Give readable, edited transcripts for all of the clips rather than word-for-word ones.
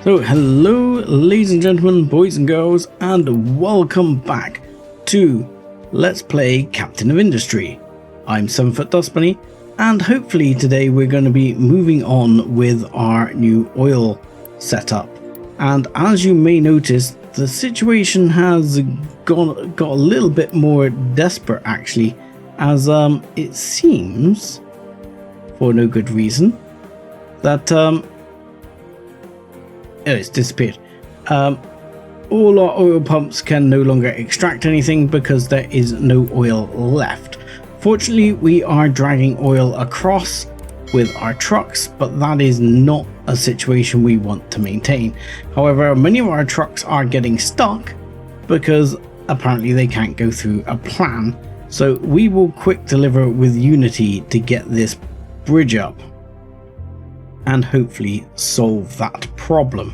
So hello ladies and gentlemen, boys and girls, and welcome back to Let's Play Captain of Industry. I'm 7foot Dustbunny, and hopefully today we're going to be moving on with our new oil setup. And as you may notice, the situation has got a little bit more desperate actually, as it seems, for no good reason, that oh, it's disappeared. All our oil pumps can no longer extract anything because there is no oil left. Fortunately, we are dragging oil across with our trucks, but that is not a situation we want to maintain. However, many of our trucks are getting stuck because apparently they can't go through a plan. So we will quick deliver with Unity to get this bridge up and hopefully solve that problem.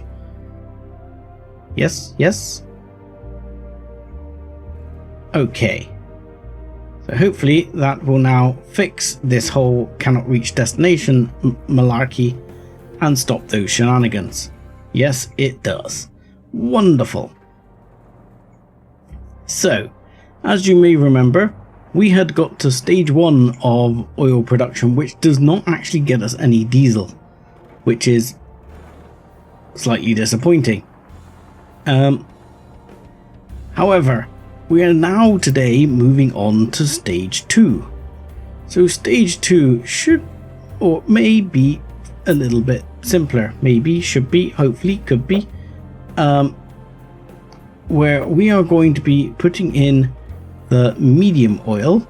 Yes. Okay. So hopefully that will now fix this whole cannot reach destination malarkey and stop those shenanigans. Yes, it does. Wonderful. So, as you may remember, we had got to stage 1 of oil production, which does not actually get us any diesel, which is slightly disappointing. However, we are now today moving on to stage 2. So stage 2 should or may be a little bit simpler. Maybe, should be, hopefully, could be. Where we are going to be putting in the medium oil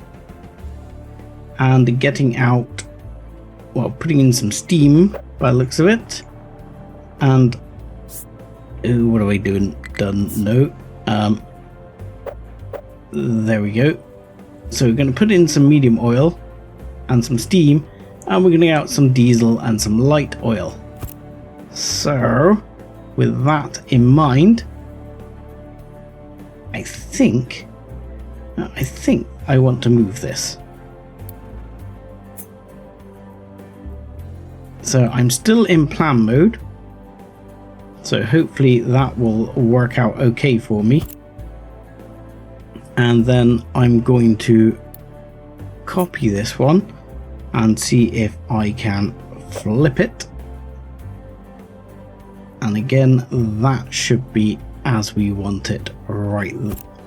and getting out, well, putting in some steam by the looks of it. And ooh, what are we doing? No. There we go. So we're going to put in some medium oil and some steam, and we're going to get out some diesel and some light oil. So with that in mind, I think I want to move this. So I'm still in plan mode. So hopefully that will work out okay for me. And then I'm going to copy this one and see if I can flip it. And again, that should be as we want it. Right.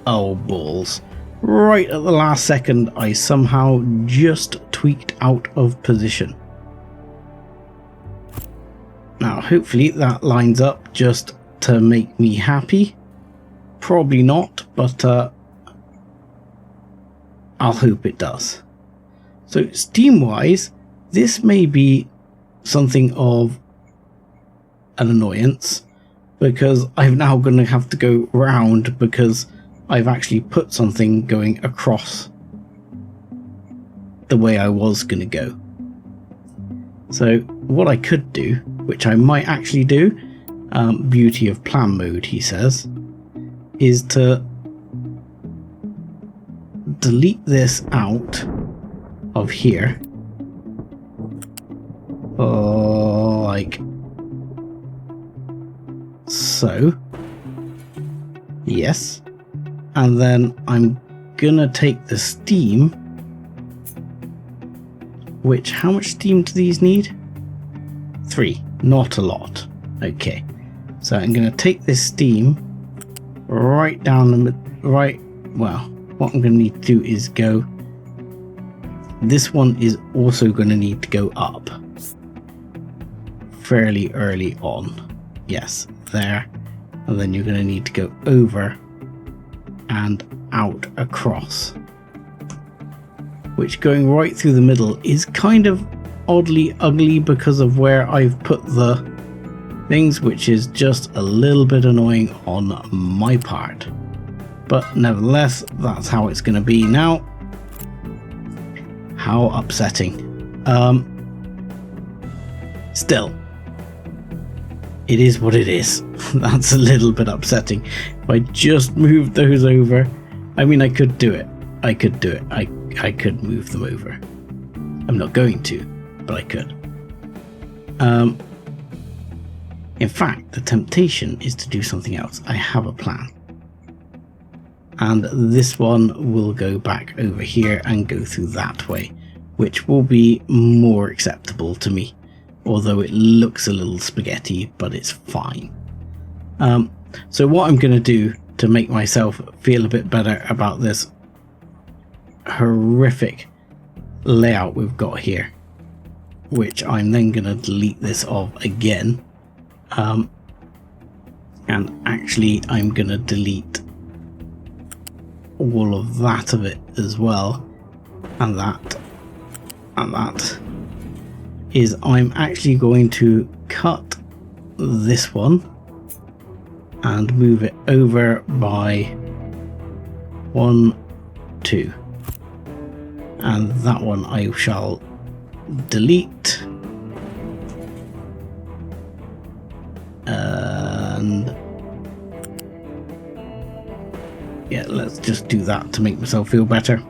Oh, balls. Right at the last second, I somehow just tweaked out of position. Now, hopefully that lines up just to make me happy. Probably not, but I'll hope it does. So steam-wise, this may be something of an annoyance, because I'm now going to have to go round because I've actually put something going across the way I was going to go. So what I could do, which I might actually do, beauty of plan mode he says, is to delete this out of here, like so. Yes. And then I'm gonna take the steam, which, how much steam do these need? 3, not a lot. Okay, so I'm gonna take this steam right down the right. Well, what I'm gonna need to do is go. This one is also gonna need to go up fairly early on. Yes, there, and then you're gonna need to go over and out across, which going right through the middle is kind of oddly ugly because of where I've put the things, which is just a little bit annoying on my part, but nevertheless that's how it's going to be now. How upsetting. Still, it is what it is. That's a little bit upsetting. If I just moved those over, I mean, I could do it. I could move them over. I'm not going to, but I could. In fact, the temptation is to do something else. I have a plan. And this one will go back over here and go through that way, which will be more acceptable to me. Although it looks a little spaghetti, but it's fine. So what I'm going to do to make myself feel a bit better about this horrific layout we've got here, which I'm then going to delete this of again. And actually I'm going to delete all of that of it as well, and that is I'm actually going to cut this one and move it over by 1, 2, and that one I shall delete, and yeah, let's just do that to make myself feel better,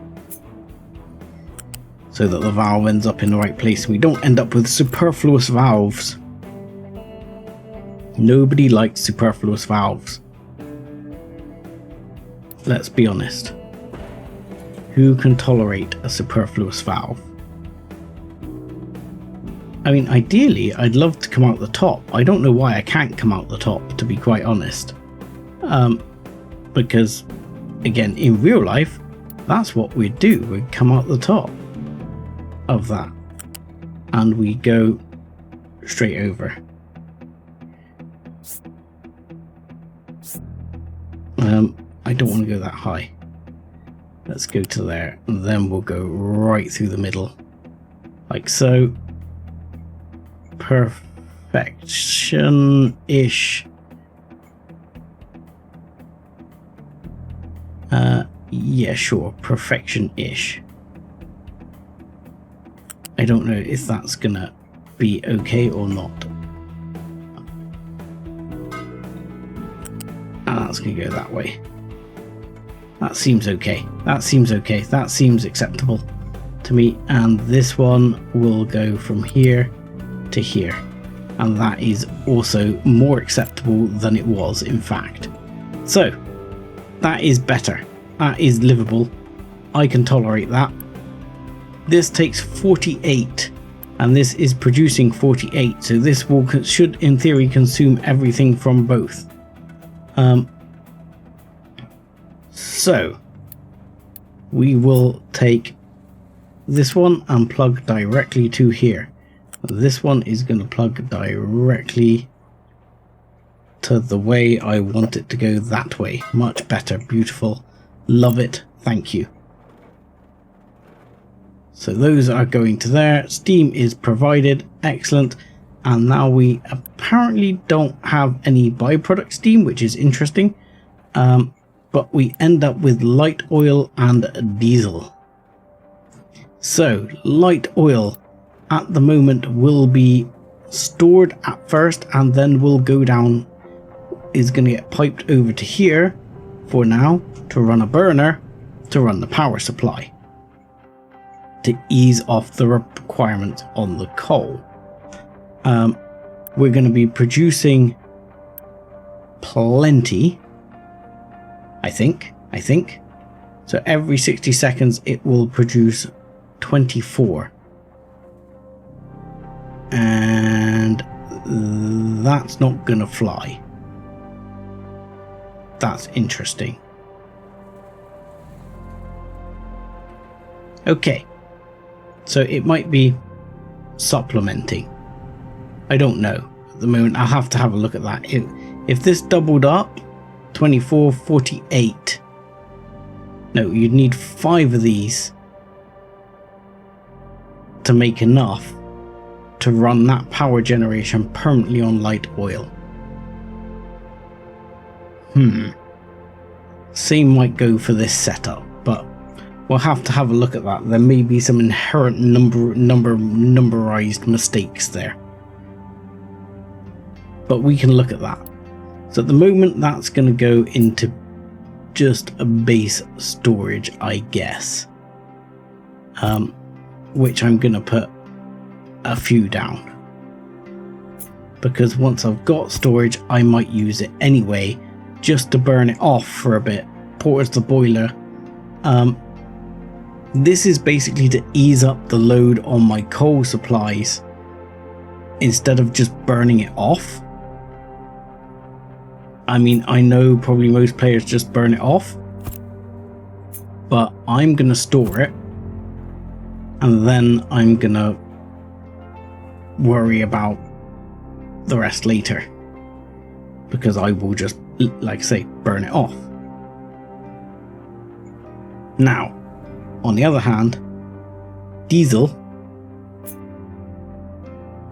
so that the valve ends up in the right place and we don't end up with superfluous valves. Nobody likes superfluous valves. Let's be honest. Who can tolerate a superfluous valve? I mean, ideally, I'd love to come out the top. I don't know why I can't come out the top, to be quite honest. Because, again, in real life, that's what we'd do. We'd come out the top of that. And we go straight over. I don't want to go that high. Let's go to there, and then we'll go right through the middle, like so. Perfection-ish. Yeah, sure, perfection-ish. I don't know if that's gonna be okay or not. And that's gonna go that way. That seems okay. That seems okay. That seems acceptable to me. And this one will go from here to here. And that is also more acceptable than it was, in fact. So, that is better. That is livable. I can tolerate that. This takes 48. And this is producing 48. So this should, in theory, consume everything from both. So we will take this one and plug directly to here. This one is going to plug directly to the way I want it to go, that way. Much better. Beautiful. Love it. Thank you. So those are going to there. Steam is provided. Excellent. And now we apparently don't have any byproduct steam, which is interesting. But we end up with light oil and diesel. So light oil at the moment will be stored at first and then will go down, is going to get piped over to here for now to run a burner to run the power supply to ease off the requirements on the coal. We're going to be producing plenty, I think. So every 60 seconds it will produce 24. And that's not gonna fly. That's interesting. Okay. So it might be supplementing. I don't know. At the moment, I'll have to have a look at that. If this doubled up, 24, 48. No, you'd need 5 of these to make enough to run that power generation permanently on light oil. Same might go for this setup, but we'll have to have a look at that. There may be some inherent numberized mistakes there, but we can look at that. So at the moment, that's going to go into just a base storage, I guess, which I'm going to put a few down because once I've got storage, I might use it anyway, just to burn it off for a bit towards the boiler. This is basically to ease up the load on my coal supplies instead of just burning it off. I mean, I know probably most players just burn it off, but I'm gonna store it and then I'm gonna worry about the rest later, because I will just, like I say, burn it off. Now, on the other hand, diesel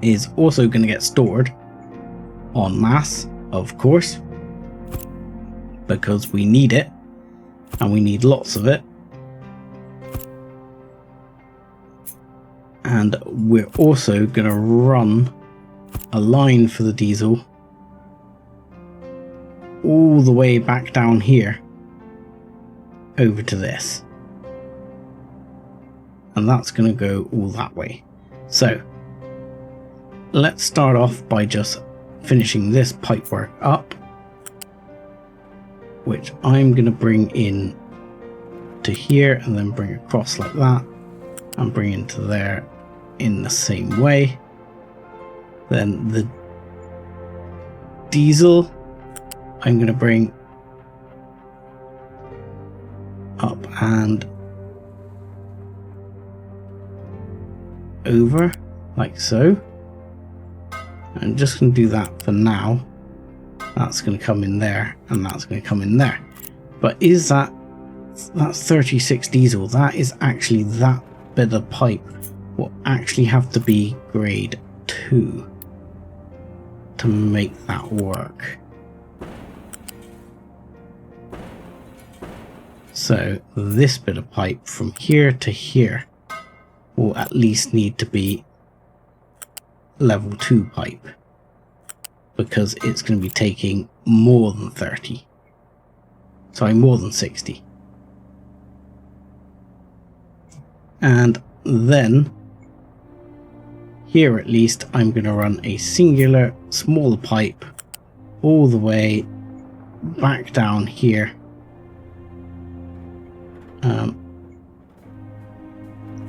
is also going to get stored en masse, of course, because we need it, and we need lots of it. And we're also going to run a line for the diesel all the way back down here over to this, and that's going to go all that way. So let's start off by just finishing this pipework up, which I'm going to bring in to here and then bring across like that and bring into there in the same way. Then the diesel I'm going to bring up and over like so. I'm just going to do that for now. That's going to come in there and that's going to come in there. But is that's 36 diesel? That is actually, that bit of pipe will actually have to be grade 2 to make that work. So this bit of pipe from here to here will at least need to be level 2 pipe, because it's going to be taking more than 30. Sorry, more than 60. And then here at least I'm going to run a singular smaller pipe all the way back down here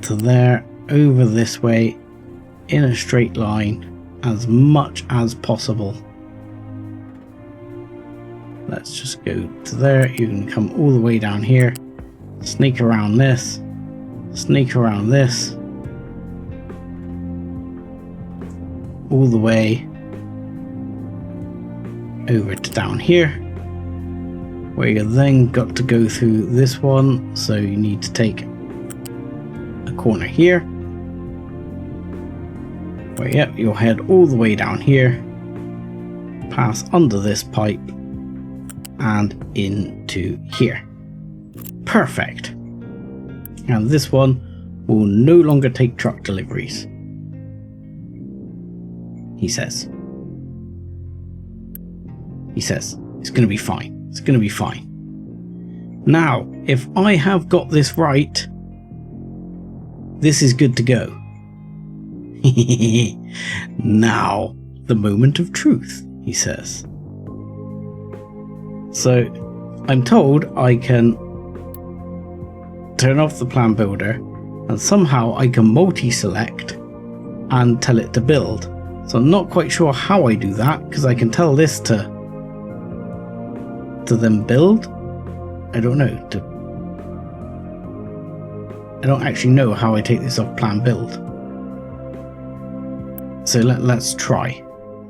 to there, over this way in a straight line as much as possible. Let's just go to there. You can come all the way down here, sneak around this, sneak around this, all the way over to down here, where you then got to go through this one. So you need to take a corner here, where yep, you'll head all the way down here, pass under this pipe and into here. Perfect. And this one will no longer take truck deliveries, he says. He says it's going to be fine. It's going to be fine. Now, if I have got this right, this is good to go. Now, the moment of truth, he says. So, I'm told I can turn off the plan builder and somehow I can multi-select and tell it to build. So I'm not quite sure how I do that, because I can tell this to then build. I don't know. I don't actually know how I take this off plan build. So let's try.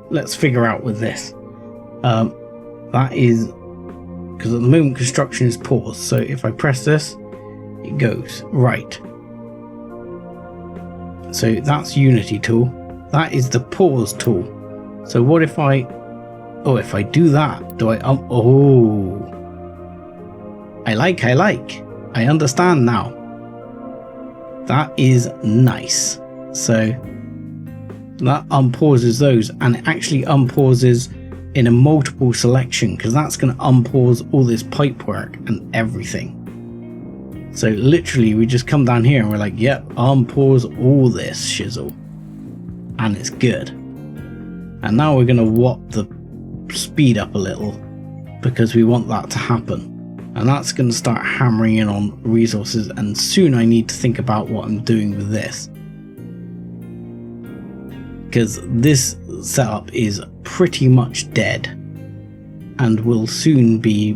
Let's figure out with this. That is because at the moment construction is paused. So if I press this, it goes right. So that's Unity tool. That is the pause tool. So what if I if I do that, do I oh, I like, I understand now. That is nice. So that unpauses those, and it actually unpauses in a multiple selection, because that's going to unpause all this pipe work and everything. So literally we just come down here and we're like, yep, unpause all this shizzle, and it's good. And now we're going to whop the speed up a little because we want that to happen. And that's going to start hammering in on resources, and soon I need to think about what I'm doing with this. Because this setup is pretty much dead and will soon be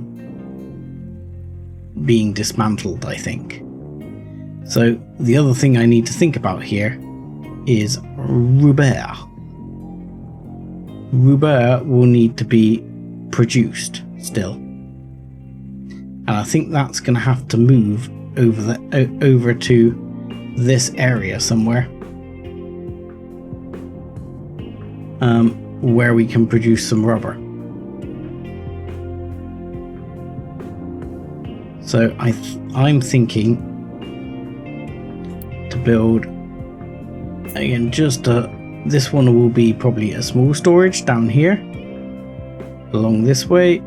being dismantled, I think. So the other thing I need to think about here is rubber. Rubber will need to be produced still. And I think that's going to have to move over to this area somewhere. Where we can produce some rubber. So I'm thinking to build again just this one will be probably a small storage down here along this way.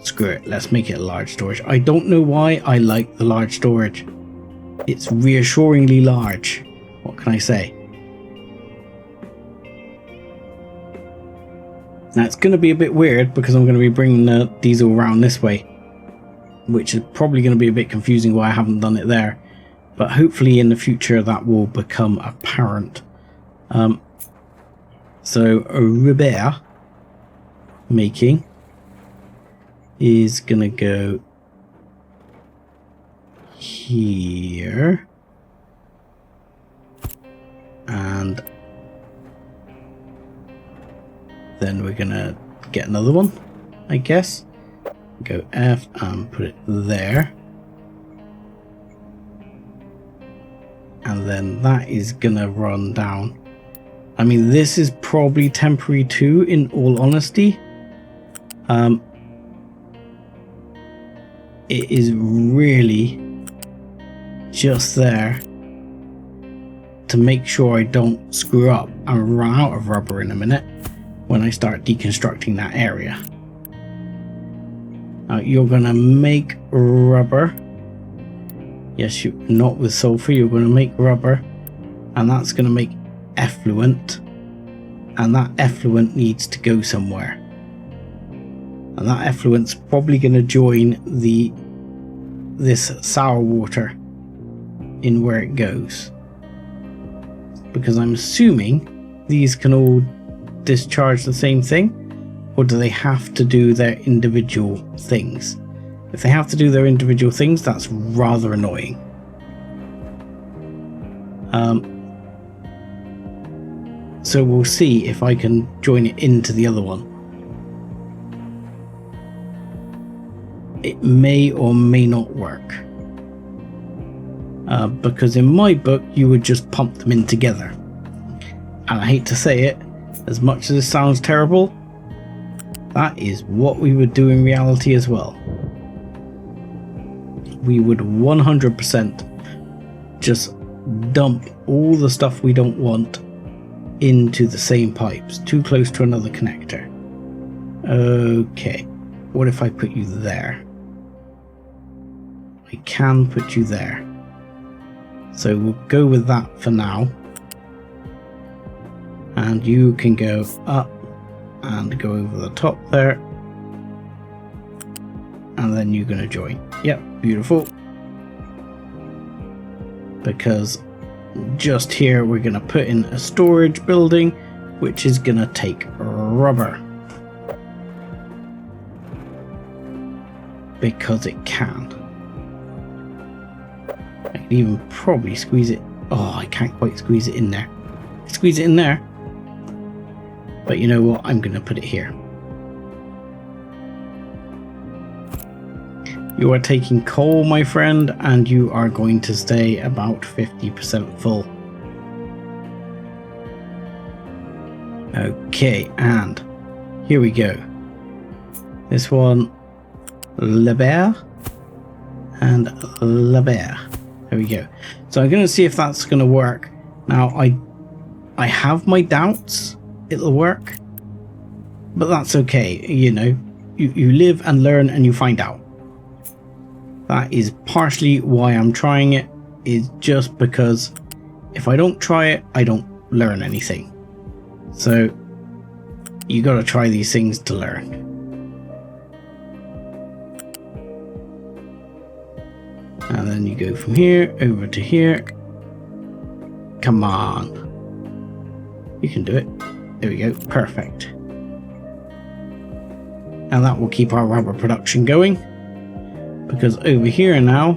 Screw it, let's make it a large storage. I don't know why I like the large storage. It's reassuringly large. What can I say? Now it's going to be a bit weird because I'm going to be bringing the diesel around this way, which is probably going to be a bit confusing why I haven't done it there, but hopefully in the future that will become apparent. So a rubber making is going to go here and then we're gonna get another one, I guess. Go F and put it there. And then that is gonna run down. I mean, this is probably temporary too, in all honesty. It is really just there to make sure I don't screw up and run out of rubber in a minute when I start deconstructing that area. Now you're gonna make rubber. Yes, not with sulfur, you're gonna make rubber, and that's gonna make effluent, and that effluent needs to go somewhere. And that effluent's probably gonna join this sour water in where it goes. Because I'm assuming these can all discharge the same thing, or do they have to do their individual things? If they have to do their individual things, that's rather annoying. So we'll see if I can join it into the other one. It may or may not work. Because in my book, you would just pump them in together. And I hate to say it, as much as this sounds terrible, that is what we would do in reality as well. We would 100% just dump all the stuff we don't want into the same pipes, too close to another connector. Okay, what if I put you there? I can put you there. So we'll go with that for now. And you can go up and go over the top there. And then you're going to join. Yep, beautiful. Because just here we're going to put in a storage building, which is going to take rubber. Because it can. I can even probably squeeze it. Oh, I can't quite squeeze it in there. Squeeze it in there. But you know what? I'm going to put it here. You are taking coal, my friend, and you are going to stay about 50% full. Okay, and here we go. This one, Le Bear and Le Bear. There we go. So I'm going to see if that's going to work. Now, I have my doubts it'll work, but that's okay. You know, you live and learn and you find out. That is partially why I'm trying it, is just because if I don't try it, I don't learn anything. So you got to try these things to learn. And then you go from here over to here. Come on. You can do it. There we go. Perfect. And that will keep our rubber production going. Because over here now,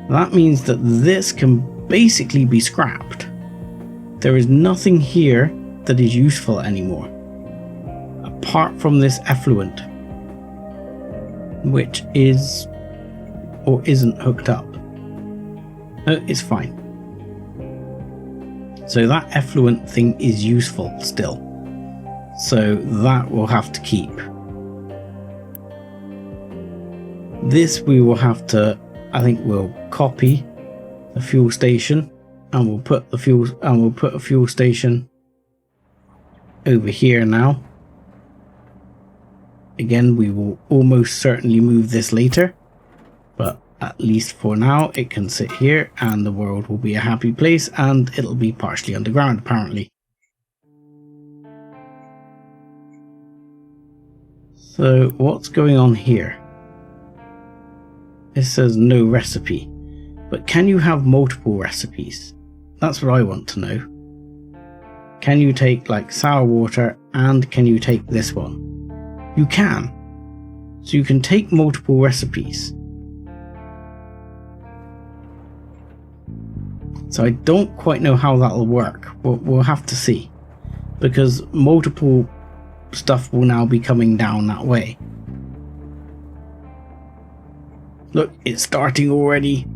that means that this can basically be scrapped. There is nothing here that is useful anymore. Apart from this effluent. Which is... or isn't hooked up. No, it's fine. So that effluent thing is useful still. So that we'll have to keep. This we will have to, I think we'll copy the fuel station and we'll put a fuel station over here now. Again, we will almost certainly move this later. But at least for now, it can sit here and the world will be a happy place and it'll be partially underground apparently. So what's going on here? It says no recipe, but can you have multiple recipes? That's what I want to know. Can you take like sour water and can you take this one? You can. So you can take multiple recipes. So I don't quite know how that'll work. We'll have to see. Because multiple stuff will now be coming down that way. Look, it's starting already.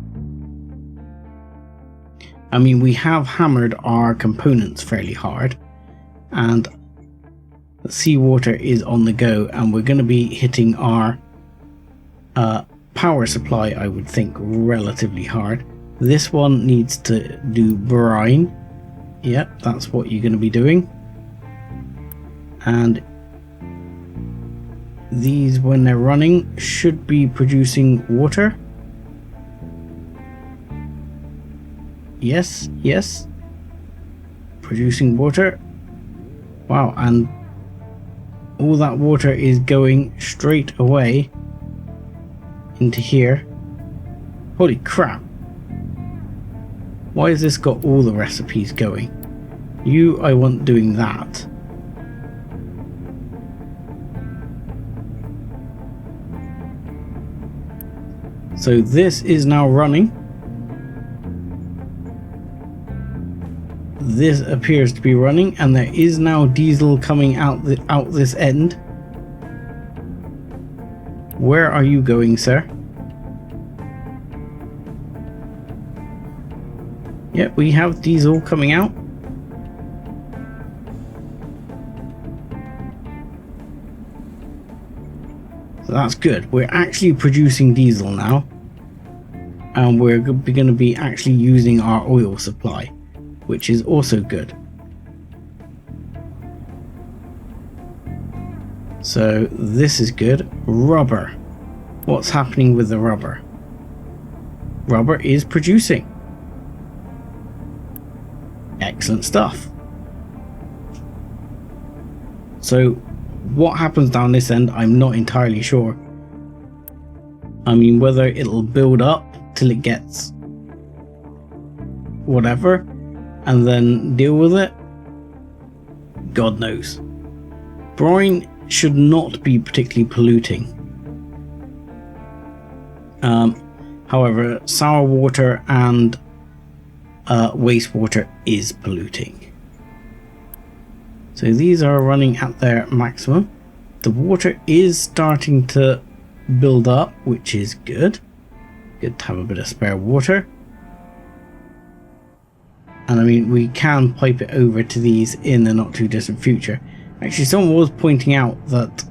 I mean, we have hammered our components fairly hard. And the seawater is on the go. And we're going to be hitting our power supply, I would think, relatively hard. This one needs to do brine. Yep, that's what you're going to be doing. And these, when they're running, should be producing water. Yes, yes. Producing water. Wow, and all that water is going straight away into here. Holy crap. Why has this got all the recipes going? You, I want doing that. So this is now running. This appears to be running, and there is now diesel coming out this end. Where are you going, sir? Yep, we have diesel coming out. So that's good. We're actually producing diesel now. And we're going to be actually using our oil supply, which is also good. So this is good. Rubber. What's happening with the rubber? Rubber is producing. Excellent stuff. So what happens down this end, I'm not entirely sure. I mean, whether it'll build up till it gets whatever and then deal with it, God knows. Brine should not be particularly polluting. However, sour water and wastewater is polluting. So these are running at their maximum. The water is starting to build up, which is good. Good to have a bit of spare water. And I mean, we can pipe it over to these in the not too distant future. Actually, someone was pointing out that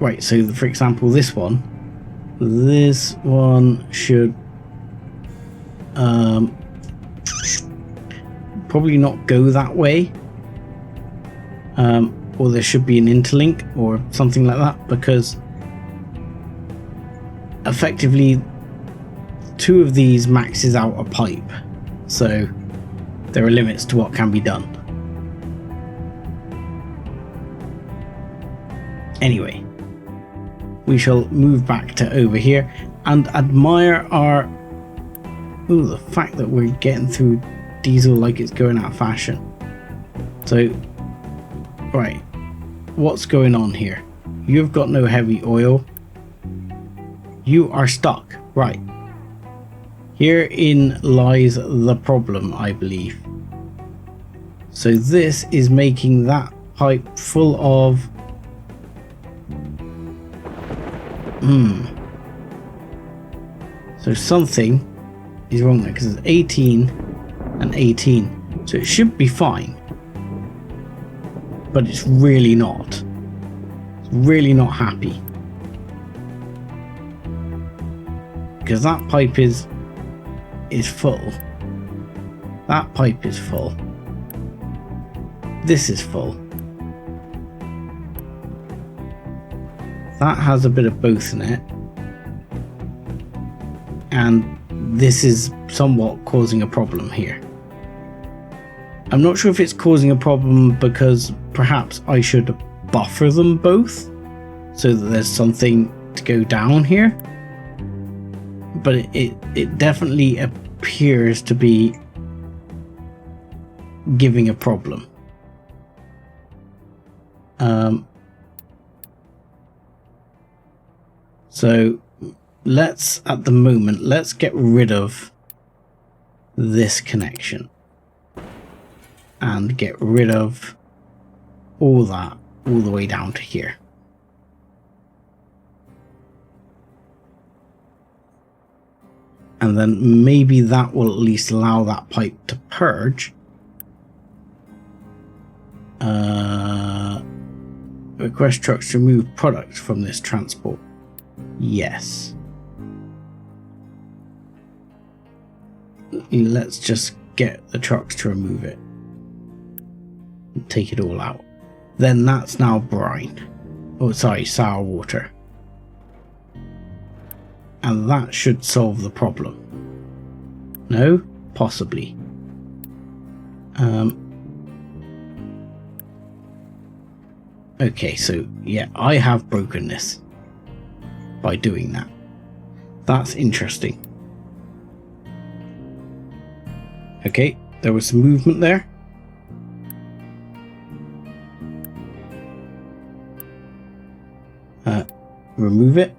right, so for example, this one should probably not go that way, or there should be an interlink or something like that, because effectively 2 of these maxes out a pipe. So there are limits to what can be done. Anyway, we shall move back to over here and admire our... Ooh, the fact that we're getting through diesel like it's going out of fashion. So, right, what's going on here? You've got no heavy oil. You are stuck. Right. Herein lies the problem, I believe. So this is making that pipe full of... So something is wrong there, because it's 18 and 18. So it should be fine. But it's really not. It's really not happy. Because that pipe is full. That pipe is full. This is full. That has a bit of both in it. And this is somewhat causing a problem here. I'm not sure if it's causing a problem because perhaps I should buffer them both so that there's something to go down here. But it definitely appears to be giving a problem. So let's get rid of this connection and get rid of all that all the way down to here. And then maybe that will at least allow that pipe to purge. Request trucks to remove products from this transport. Yes. Let's just get the trucks to remove it. And take it all out. Then that's now brine. Oh, sorry, sour water. And that should solve the problem. No? Possibly. Okay, so yeah, I have broken this by doing that. That's interesting. Okay, there was some movement there. Remove it.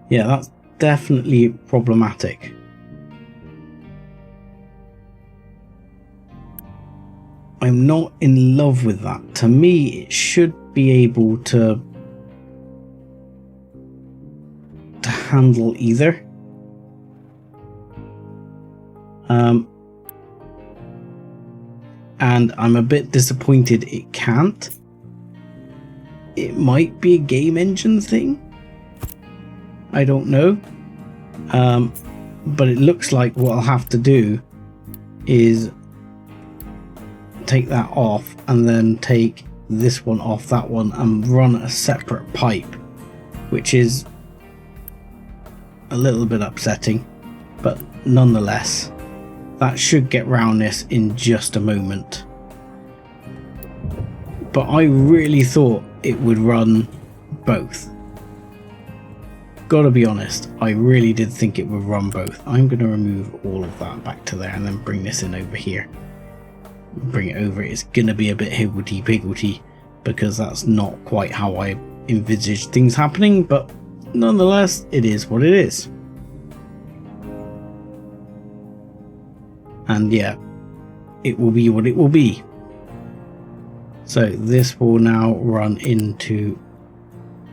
Yeah, that's definitely problematic. I'm not in love with that. To me, it should be able to handle either. And I'm a bit disappointed it can't. It might be a game engine thing. I don't know. But it looks like what I'll have to do is take that off and then take this one off that one and run a separate pipe, which is a little bit upsetting, but nonetheless that should get round this in just a moment. But I really thought it would run both. Gotta be honest, I really did think it would run both. I'm going to remove all of that back to there and then bring this in over here. Bring it over. It's going to be a bit higgledy-piggledy because that's not quite how I envisaged things happening, but nonetheless, it is what it is. And yeah, it will be what it will be. So this will now run into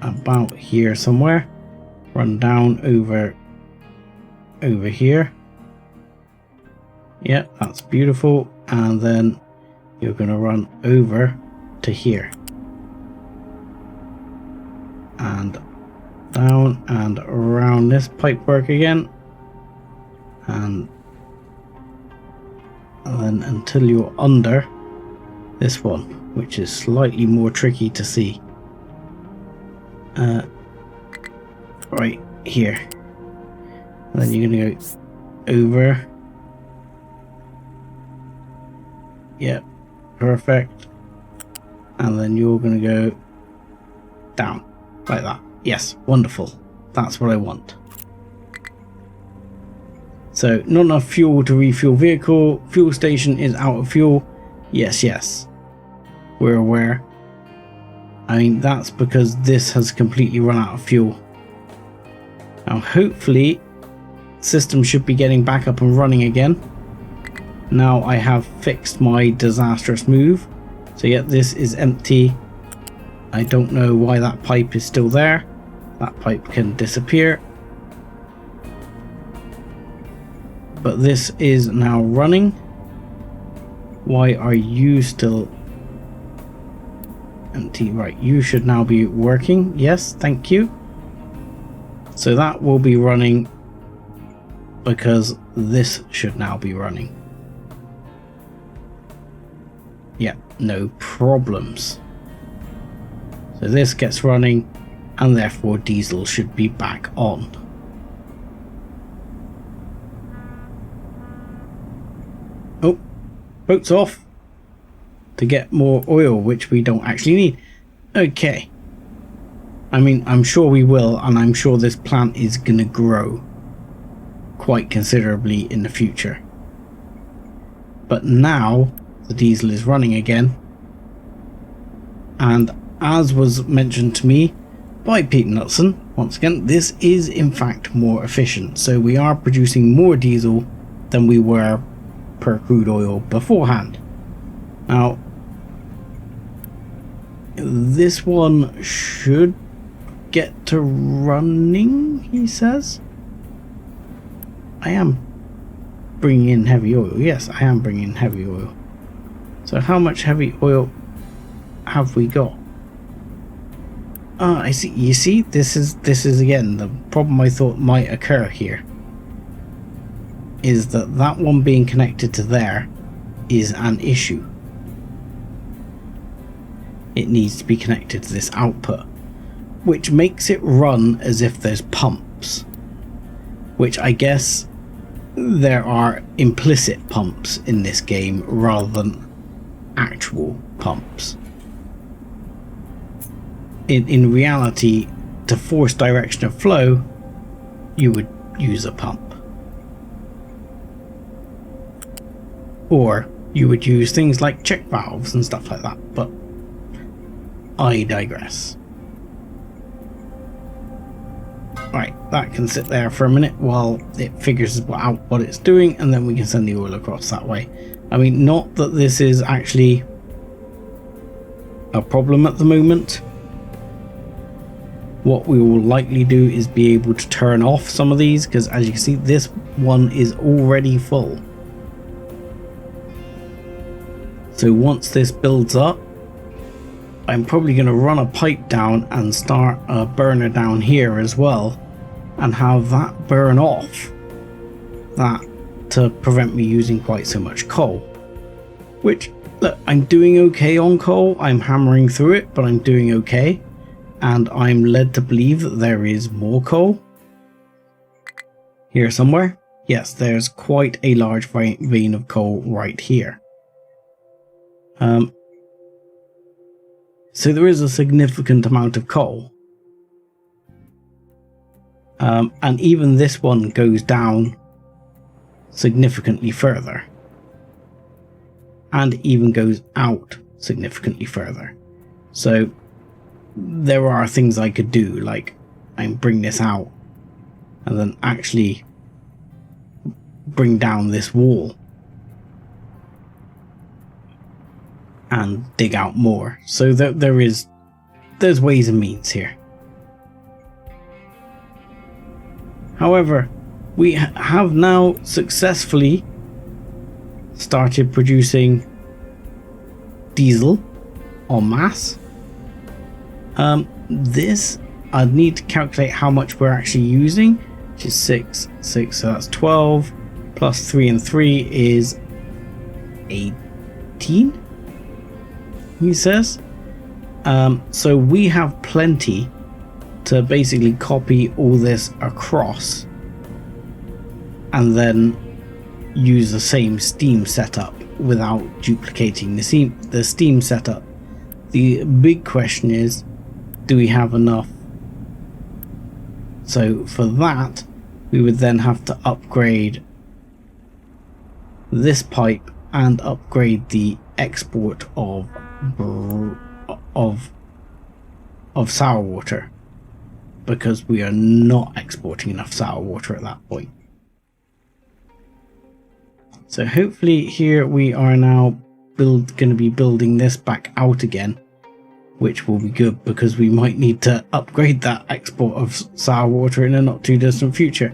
about here somewhere. Run down over here. Yeah, that's beautiful. And then you're going to run over to here. And down and around this pipework again. And then until you're under this one, which is slightly more tricky to see. right here. And then you're going to go over. Yep, perfect. And then you're going to go down like that. Yes, wonderful. That's what I want. So, not enough fuel to refuel vehicle. Fuel station is out of fuel. Yes, yes. We're aware. I mean, that's because this has completely run out of fuel. Now, hopefully, system should be getting back up and running again. Now I have fixed my disastrous move. So yeah, this is empty. I don't know why that pipe is still there. That pipe can disappear. But this is now running. Why are you still empty? Right, you should now be working. Yes, thank you. So that will be running because this should now be running. Yeah, no problems. So this gets running and therefore diesel should be back on. Oh, boat's off to get more oil, which we don't actually need. Okay. I mean, I'm sure we will, and I'm sure this plant is going to grow quite considerably in the future. But now the diesel is running again, and as was mentioned to me by Pete Knutson, once again, this is in fact more efficient. So we are producing more diesel than we were per crude oil beforehand. Now, this one should get to running, he says. I am bringing in heavy oil. Yes, I am bringing in heavy oil. So how much heavy oil have we got? I see. You see, this is again the problem I thought might occur here. Is that one being connected to there is an issue. It needs to be connected to this output, which makes it run as if there's pumps, which I guess there are implicit pumps in this game rather than actual pumps. In reality, to force direction of flow, you would use a pump. Or you would use things like check valves and stuff like that, but I digress. Right, that can sit there for a minute while it figures out what it's doing, and then we can send the oil across that way. I mean, not that this is actually a problem at the moment. What we will likely do is be able to turn off some of these, because as you can see, this one is already full. So once this builds up, I'm probably going to run a pipe down and start a burner down here as well, and have that burn off that to prevent me using quite so much coal. Which, look, I'm doing okay on coal. I'm hammering through it, but I'm doing okay. And I'm led to believe that there is more coal here somewhere. Yes, there's quite a large vein of coal right here. So there is a significant amount of coal. And even this one goes down significantly further. And even goes out significantly further. So there are things I could do, like I bring this out and then actually bring down this wall and dig out more. So there's ways and means here. However, we have now successfully started producing diesel en masse. This I'd need to calculate how much we're actually using, which is 6, so that's 12 plus 3 and 3 is 18, he says. So we have plenty to basically copy all this across and then use the same Steam setup without duplicating the Steam setup. The big question is, do we have enough? So for that, we would then have to upgrade this pipe and upgrade the export of sour water, because we are not exporting enough sour water at that point. So hopefully here we are now going to be building this back out again, which will be good because we might need to upgrade that export of sour water in a not too distant future.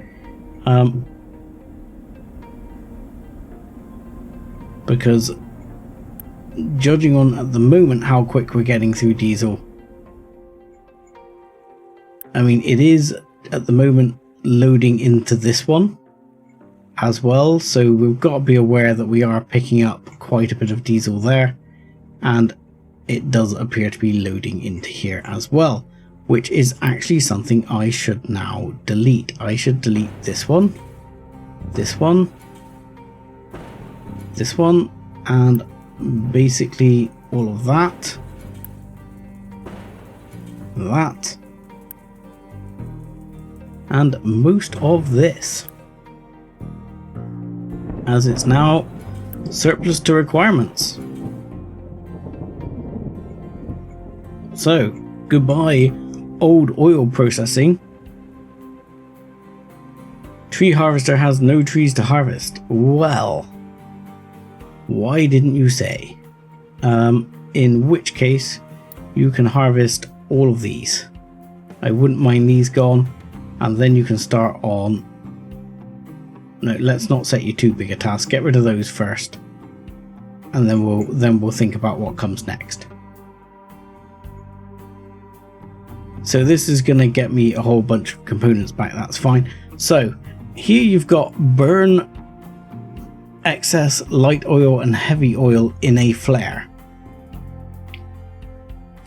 Because judging on at the moment how quick we're getting through diesel, I mean, it is at the moment loading into this one as well, so we've got to be aware that we are picking up quite a bit of diesel there, and it does appear to be loading into here as well, which is actually something I should now delete. I should delete this one, this one, this one, and basically all of that, that, and most of this, as it's now surplus to requirements. So, goodbye old oil processing. Tree harvester has no trees to harvest. Well, why didn't you say? In which case, you can harvest all of these. I wouldn't mind these gone, and then you can start on... No, let's not set you too big a task. Get rid of those first, and then we'll think about what comes next. So this is going to get me a whole bunch of components back. That's fine. So here you've got burn excess light oil and heavy oil in a flare.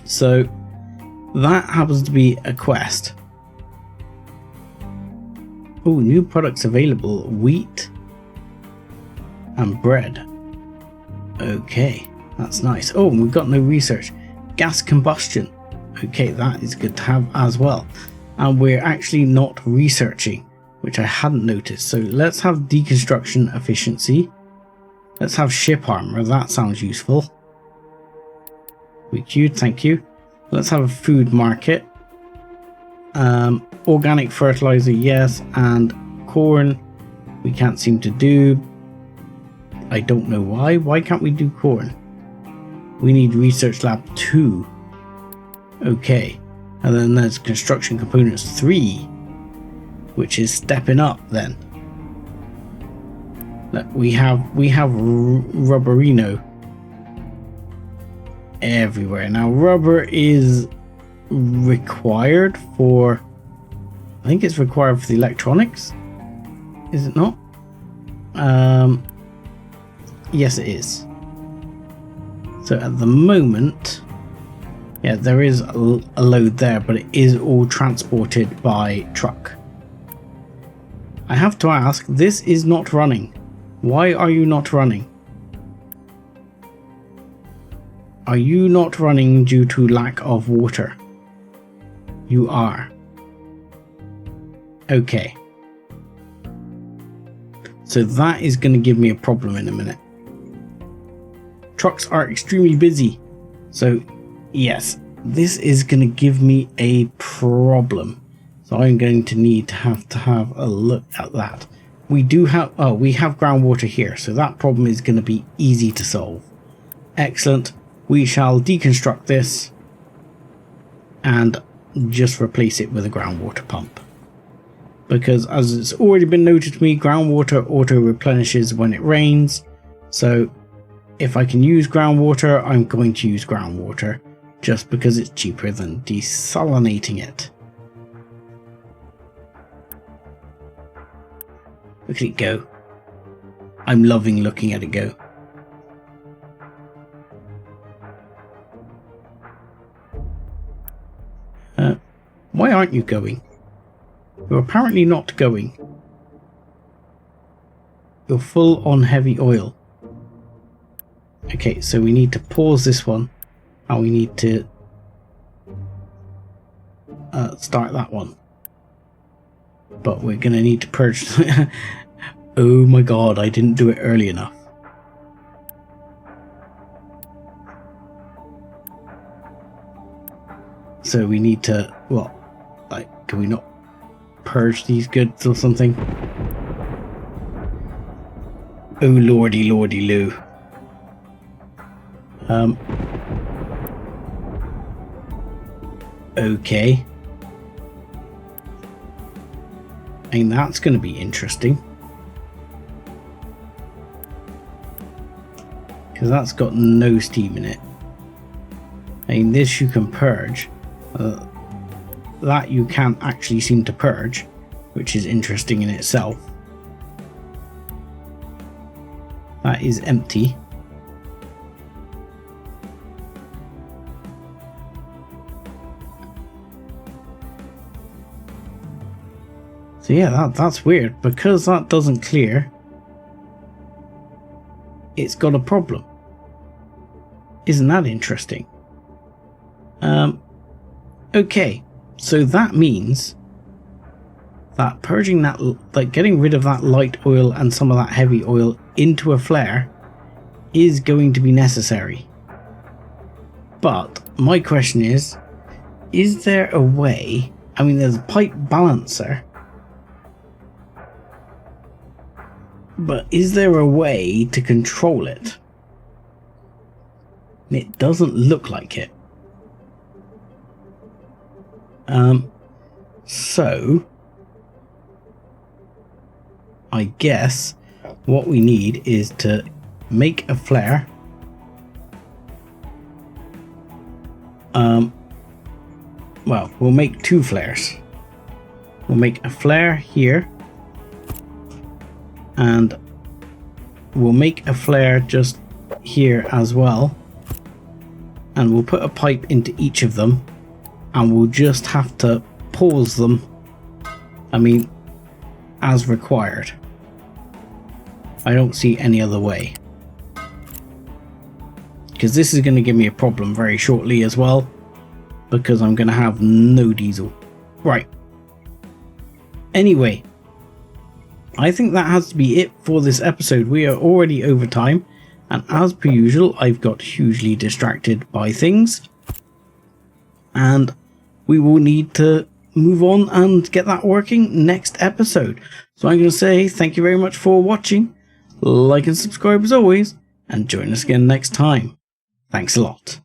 So that happens to be a quest. Oh, new products available: wheat and bread. Okay, that's nice. Oh, we've got no research. Gas combustion. Okay, that is good to have as well. And we're actually not researching, which I hadn't noticed. So let's have deconstruction efficiency. Let's have ship armor. That sounds useful. Thank you. Let's have a food market. Organic fertilizer, yes, and corn we can't seem to do. I don't know why. Why can't we do corn? We need research lab 2. Okay, and then there's construction components 3, which is stepping up then. Look, we have rubberino everywhere. Now rubber is required for, I think it's required for the electronics, is it not? Yes it is. So at the moment, yeah, there is a load there, but it is all transported by truck. I have to ask, this is not running. Why are you not running? Are you not running due to lack of water? You are. Okay. So that is going to give me a problem in a minute. Trucks are extremely busy. So yes, this is going to give me a problem. So I'm going to need to have a look at that. We do have, we have groundwater here. So that problem is going to be easy to solve. Excellent. We shall deconstruct this and just replace it with a groundwater pump. Because as it's already been noted to me, groundwater auto replenishes when it rains. So if I can use groundwater, I'm going to use groundwater just because it's cheaper than desalinating it. Look at it go. I'm loving looking at it go. Why aren't you going? You're apparently not going. You're full on heavy oil. Okay, so we need to pause this one. And we need to start that one. But we're going to need to purge. Oh my god, I didn't do it early enough. So we need to, well, like, can we not purge these goods or something? Oh lordy lordy loo. Okay. I mean, that's going to be interesting. Because that's got no steam in it. I mean, this you can purge. That you can't actually seem to purge, which is interesting in itself. That is empty. So yeah, that's weird. Because that doesn't clear, it's got a problem. Isn't that interesting? Okay, so that means that purging that, like getting rid of that light oil and some of that heavy oil into a flare is going to be necessary. But my question is there a way, I mean there's a pipe balancer, but is there a way to control it? It doesn't look like it. So I guess what we need is to make a flare. Well, we'll make two flares. We'll make a flare here, and we'll make a flare just here as well, and we'll put a pipe into each of them, and we'll just have to pause them, I mean, as required. I don't see any other way, because this is going to give me a problem very shortly as well, because I'm going to have no diesel. Right. Anyway, I think that has to be it for this episode. We are already over time, and as per usual, I've got hugely distracted by things, and we will need to move on and get that working next episode. So I'm going to say thank you very much for watching, like and subscribe as always, and join us again next time. Thanks a lot.